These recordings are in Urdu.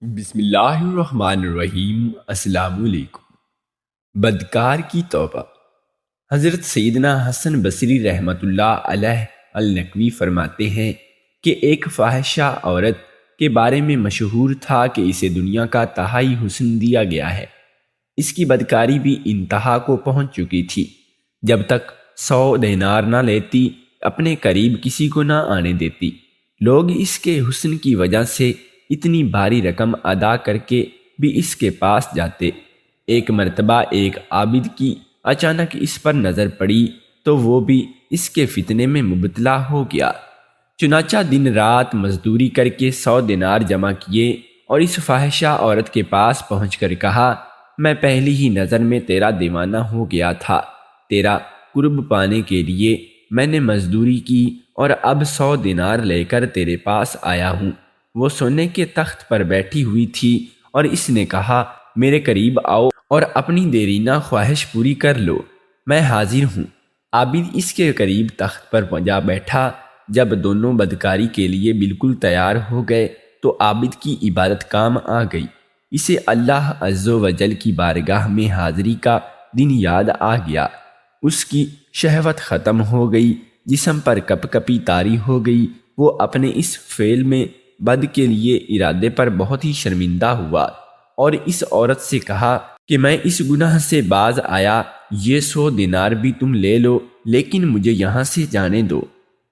بسم اللہ الرحمن الرحیم۔ السلام علیکم۔ بدکار کی توبہ۔ حضرت سیدنا حسن بصری رحمۃ اللہ علیہ النقوی فرماتے ہیں کہ ایک فاحشہ عورت کے بارے میں مشہور تھا کہ اسے دنیا کا تہائی حسن دیا گیا ہے۔ اس کی بدکاری بھی انتہا کو پہنچ چکی تھی۔ جب تک 100 دینار نہ لیتی اپنے قریب کسی کو نہ آنے دیتی۔ لوگ اس کے حسن کی وجہ سے اتنی بھاری رقم ادا کر کے بھی اس کے پاس جاتے۔ ایک مرتبہ ایک عابد کی اچانک اس پر نظر پڑی تو وہ بھی اس کے فتنے میں مبتلا ہو گیا۔ چنانچہ دن رات مزدوری کر کے 100 دینار جمع کیے اور اس فاحشہ عورت کے پاس پہنچ کر کہا، میں پہلی ہی نظر میں تیرا دیوانہ ہو گیا تھا۔ تیرا قرب پانے کے لیے میں نے مزدوری کی اور اب 100 دینار لے کر تیرے پاس آیا ہوں۔ وہ سونے کے تخت پر بیٹھی ہوئی تھی اور اس نے کہا، میرے قریب آؤ اور اپنی دیرینہ خواہش پوری کر لو، میں حاضر ہوں۔ عابد اس کے قریب تخت پر جا بیٹھا۔ جب دونوں بدکاری کے لیے بالکل تیار ہو گئے تو عابد کی عبادت کام آ گئی۔ اسے اللہ عز و جل کی بارگاہ میں حاضری کا دن یاد آ گیا۔ اس کی شہوت ختم ہو گئی، جسم پر کپ کپی طاری ہو گئی۔ وہ اپنے اس فعل میں بد کے لیے ارادے پر بہت ہی شرمندہ ہوا اور اس عورت سے کہا کہ میں اس گناہ سے باز آیا، یہ 100 دینار بھی تم لے لو لیکن مجھے یہاں سے جانے دو۔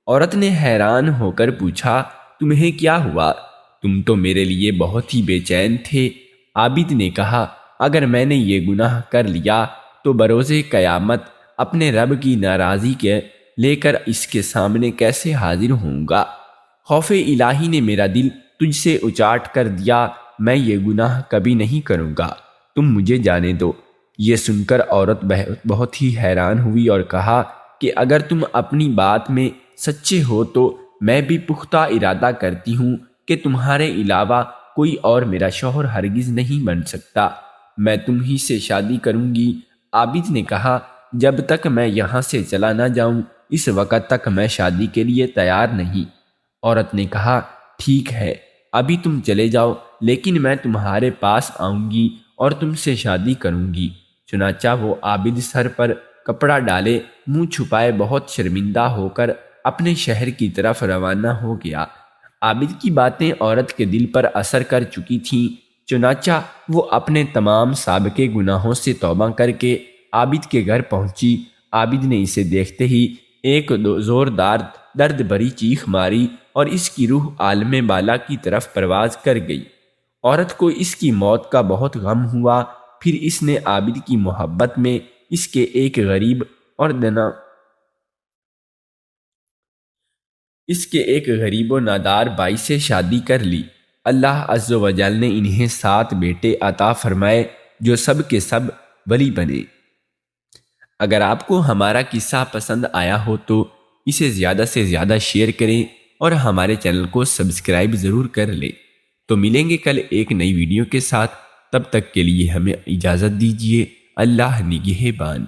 عورت نے حیران ہو کر پوچھا، تمہیں کیا ہوا؟ تم تو میرے لیے بہت ہی بے چین تھے۔ عابد نے کہا، اگر میں نے یہ گناہ کر لیا تو بروز قیامت اپنے رب کی ناراضی کے لے کر اس کے سامنے کیسے حاضر ہوں گا؟ خوف الہی نے میرا دل تجھ سے اچاٹ کر دیا، میں یہ گناہ کبھی نہیں کروں گا، تم مجھے جانے دو۔ یہ سن کر عورت بہت ہی حیران ہوئی اور کہا کہ اگر تم اپنی بات میں سچے ہو تو میں بھی پختہ ارادہ کرتی ہوں کہ تمہارے علاوہ کوئی اور میرا شوہر ہرگز نہیں بن سکتا، میں تم ہی سے شادی کروں گی۔ عابد نے کہا، جب تک میں یہاں سے چلا نہ جاؤں اس وقت تک میں شادی کے لیے تیار نہیں۔ عورت نے کہا، ٹھیک ہے، ابھی تم چلے جاؤ لیکن میں تمہارے پاس آؤں گی اور تم سے شادی کروں گی۔ چنانچہ وہ عابد سر پر کپڑا ڈالے منہ چھپائے بہت شرمندہ ہو کر اپنے شہر کی طرف روانہ ہو گیا۔ عابد کی باتیں عورت کے دل پر اثر کر چکی تھیں، چنانچہ وہ اپنے تمام سابقے گناہوں سے توبہ کر کے عابد کے گھر پہنچی۔ عابد نے اسے دیکھتے ہی ایک زوردار درد بھری چیخ ماری اور اس کی روح عالم بالا کی طرف پرواز کر گئی۔ عورت کو اس کی موت کا بہت غم ہوا، پھر اس نے عابد کی محبت میں اس کے ایک غریب و نادار بھائی سے شادی کر لی۔ اللہ عز و جل نے انہیں 7 بیٹے عطا فرمائے جو سب کے سب ولی بنے۔ اگر آپ کو ہمارا قصہ پسند آیا ہو تو اسے زیادہ سے زیادہ شیئر کریں اور ہمارے چینل کو سبسکرائب ضرور کر لیں۔ تو ملیں گے کل ایک نئی ویڈیو کے ساتھ، تب تک کے لیے ہمیں اجازت دیجیے۔ اللہ نگہبان۔